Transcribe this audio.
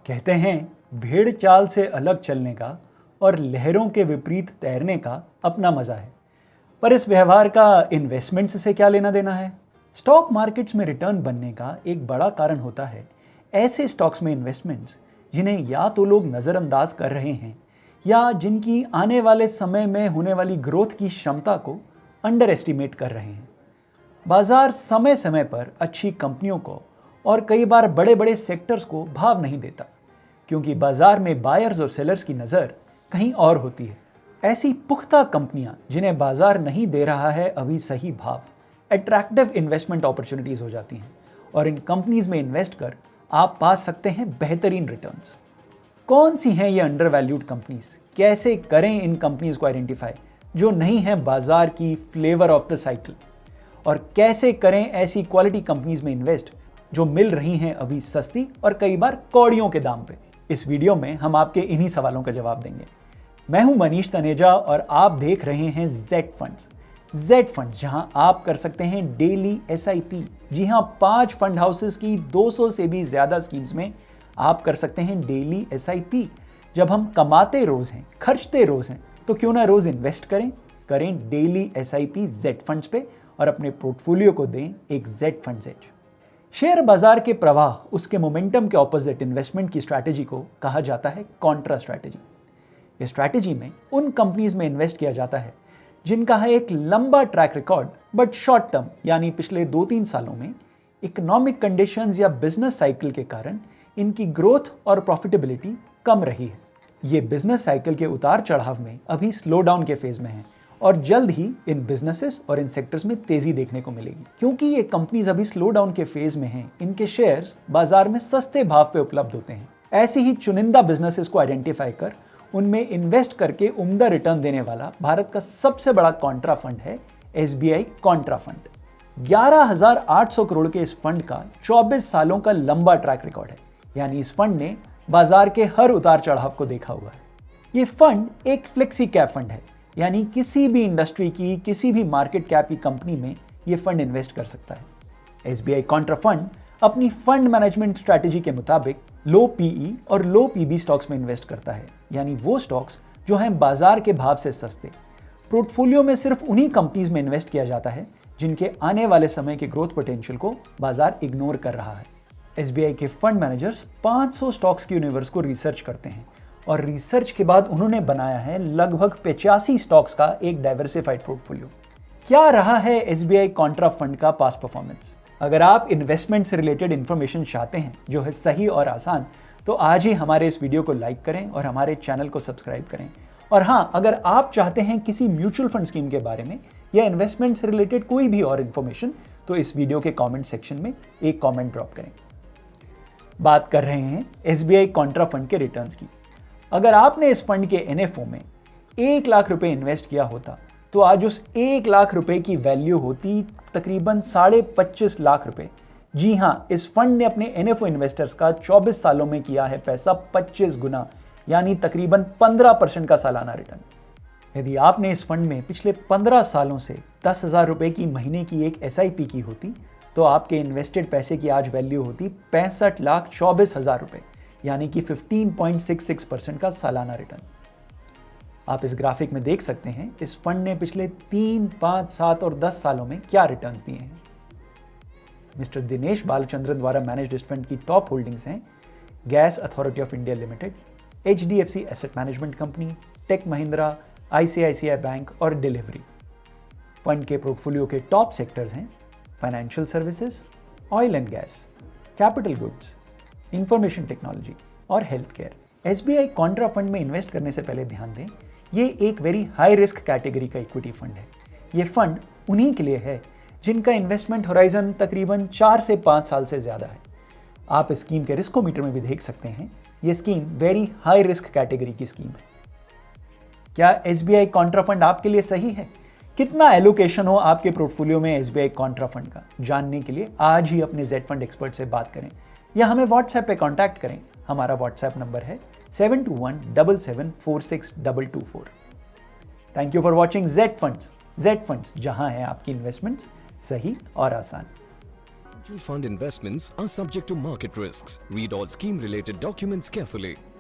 कहते हैं भेड़ चाल से अलग चलने का और लहरों के विपरीत तैरने का अपना मजा है। पर इस व्यवहार का इन्वेस्टमेंट्स से क्या लेना देना है? स्टॉक मार्केट्स में रिटर्न बनने का एक बड़ा कारण होता है ऐसे स्टॉक्स में इन्वेस्टमेंट्स जिन्हें या तो लोग नज़रअंदाज कर रहे हैं या जिनकी आने वाले समय में होने वाली ग्रोथ की क्षमता को अंडर एस्टिमेट कर रहे हैं। बाजार समय समय पर अच्छी कंपनियों को और कई बार बड़े बड़े सेक्टर्स को भाव नहीं देता, क्योंकि बाजार में बायर्स और सेलर्स की नज़र कहीं और होती है। ऐसी पुख्ता कंपनियां जिन्हें बाजार नहीं दे रहा है अभी सही भाव, अट्रैक्टिव इन्वेस्टमेंट अपॉर्चुनिटीज हो जाती हैं और इन कंपनीज में इन्वेस्ट कर आप पा सकते हैं बेहतरीन रिटर्न्स। कौन सी हैं ये अंडर वैल्यूड कंपनीज? कैसे करें इन कंपनीज को आइडेंटिफाई जो नहीं है बाजार की फ्लेवर ऑफ द साइकिल? और कैसे करें ऐसी क्वालिटी कंपनीज में इन्वेस्ट जो मिल रही हैं अभी सस्ती और कई बार कौड़ियों के दाम पे? इस वीडियो में हम आपके इन्हीं सवालों का जवाब देंगे। मैं हूं मनीष तनेजा और आप देख रहे हैं जेड फंड्स। जेड फंड्स, जहां आप कर सकते हैं डेली एसआईपी। जी हां, 5 फंड हाउसेस की 200 से भी ज्यादा स्कीम्स में आप कर सकते हैं डेली एसआईपी। जब हम कमाते रोज हैं, खर्चते रोज हैं, तो क्यों ना रोज इन्वेस्ट करें डेली एसआईपी जेड फंड्स पे और अपने पोर्टफोलियो को दें एक जेड फंड्स एज। शेयर बाजार के प्रवाह, उसके मोमेंटम के ऑपोजिट इन्वेस्टमेंट की स्ट्रैटेजी को कहा जाता है कॉन्ट्रा स्ट्रैटेजी। इस स्ट्रैटेजी में उन कंपनीज में इन्वेस्ट किया जाता है जिनका है एक लंबा track record but short term, यानी पिछले 2-3 सालों में इकोनॉमिक कंडीशंस या बिजनेस साइकिल के कारण इनकी ग्रोथ और प्रॉफिटेबिलिटी कम रही है। ये बिजनेस साइकिल के उतार चढ़ाव में अभी स्लो डाउन के फेज में है और जल्द ही इन बिजनेसेस और इन सेक्टर्स में तेजी देखने को मिलेगी। क्योंकि ये कंपनीज अभी स्लो डाउन के फेज में हैं, इनके शेयर्स बाजार में सस्ते भाव पे उपलब्ध होते हैं। ऐसे ही चुनिंदा बिजनेसेस को आइडेंटिफाई कर उनमें इन्वेस्ट करके उम्दा रिटर्न देने वाला भारत का सबसे बड़ा कॉन्ट्रा फंड है एसबीआई कॉन्ट्रा फंड। 11,800 करोड़ के इस फंड का 24 सालों का लंबा ट्रैक रिकॉर्ड है, यानी इस फंड ने बाजार के हर उतार चढ़ाव को देखा हुआ है। ये फंड एक फ्लेक्सी कैप फंड है, यानी किसी भी इंडस्ट्री की किसी भी मार्केट कैप की कंपनी में ये फंड इन्वेस्ट कर सकता है। एसबीआई कॉन्ट्रा फंड अपनी फंड मैनेजमेंट स्ट्रैटेजी के मुताबिक लो पीई और लो पीबी स्टॉक्स में इन्वेस्ट करता है, यानी वो स्टॉक्स जो हैं बाजार के भाव से सस्ते। पोर्टफोलियो में सिर्फ उन्हीं कंपनीज में इन्वेस्ट किया जाता है जिनके आने वाले समय के ग्रोथ पोटेंशियल को बाजार इग्नोर कर रहा है। एसबीआई के फंड मैनेजर्स 500 स्टॉक्स के यूनिवर्स को रिसर्च करते हैं और रिसर्च के बाद उन्होंने बनाया है लगभग 85 स्टॉक्स का एक डाइवर्सिफाइड पोर्टफोलियो। क्या रहा है एसबीआई कॉन्ट्रा फंड का पास्ट परफॉर्मेंस? अगर आप इन्वेस्टमेंट से रिलेटेड इंफॉर्मेशन चाहते हैं जो है सही और आसान, तो आज ही हमारे इस वीडियो को लाइक करें और हमारे चैनल को सब्सक्राइब करें। और हाँ, अगर आप चाहते हैं किसी म्यूचुअल फंड स्कीम के बारे में या इन्वेस्टमेंट से रिलेटेड कोई भी और इन्फॉर्मेशन, तो इस वीडियो के कमेंट सेक्शन में एक कमेंट ड्रॉप करें। बात कर रहे हैं एसबीआई कॉन्ट्रा फंड के रिटर्न्स की। अगर आपने इस फंड के एनएफओ में 1 लाख रुपए इन्वेस्ट किया होता तो आज उस 1 लाख रुपए की वैल्यू होती तकरीबन 25.5 लाख रुपए। जी हाँ, इस फंड ने अपने एनएफओ इन्वेस्टर्स का 24 सालों में किया है पैसा 25 गुना, यानी तकरीबन 15% का सालाना रिटर्न। यदि आपने इस फंड में पिछले 15 सालों से 10,000 रुपए की महीने की एक एसआईपी की होती तो आपके इन्वेस्टेड पैसे की आज वैल्यू होती 65,24,000 रुपए, यानी कि 15.66% का सालाना रिटर्न। आप इस ग्राफिक में देख सकते हैं इस फंड ने पिछले 3, 5, 7 और 10 सालों में क्या रिटर्न्स दिए हैं। मिस्टर दिनेश बालचंद्रन द्वारा मैनेज्ड इस फंड की टॉप होल्डिंग्स हैं gas authority of India limited, HDFC asset management company, tech Mahindra, ICICI bank और डिलीवरी। फंड के पोर्टफोलियो के टॉप सेक्टर्स हैं financial services, oil and gas, capital goods, information technology और health care. SBI contra fund में invest करने से पहले ध्यान दें, ये एक वेरी हाई रिस्क कैटेगरी का इक्विटी फंड है। ये फंड उन्हीं के लिए है जिनका इन्वेस्टमेंट होराइजन तकरीबन 4 से 5 साल से ज्यादा है। आप इस स्कीम के रिस्कोमीटर में भी देख सकते हैं, ये scheme very high risk category की स्कीम है। क्या एसबीआई कॉन्ट्रा फंड आपके लिए सही है? कितना एलोकेशन हो आपके पोर्टफोलियो में एसबीआई कॉन्ट्रा फंड का? जानने के लिए आज ही अपने जेड फंड एक्सपर्ट से बात करें या हमें व्हाट्सएप पे कांटेक्ट करें। हमारा व्हाट्सएप नंबर है 7217746224। Thank you for watching Z funds, जहां है आपकी इन्वेस्टमेंट्स सही और आसान। Mutual fund investments are subject to market risks. Read all scheme related documents carefully.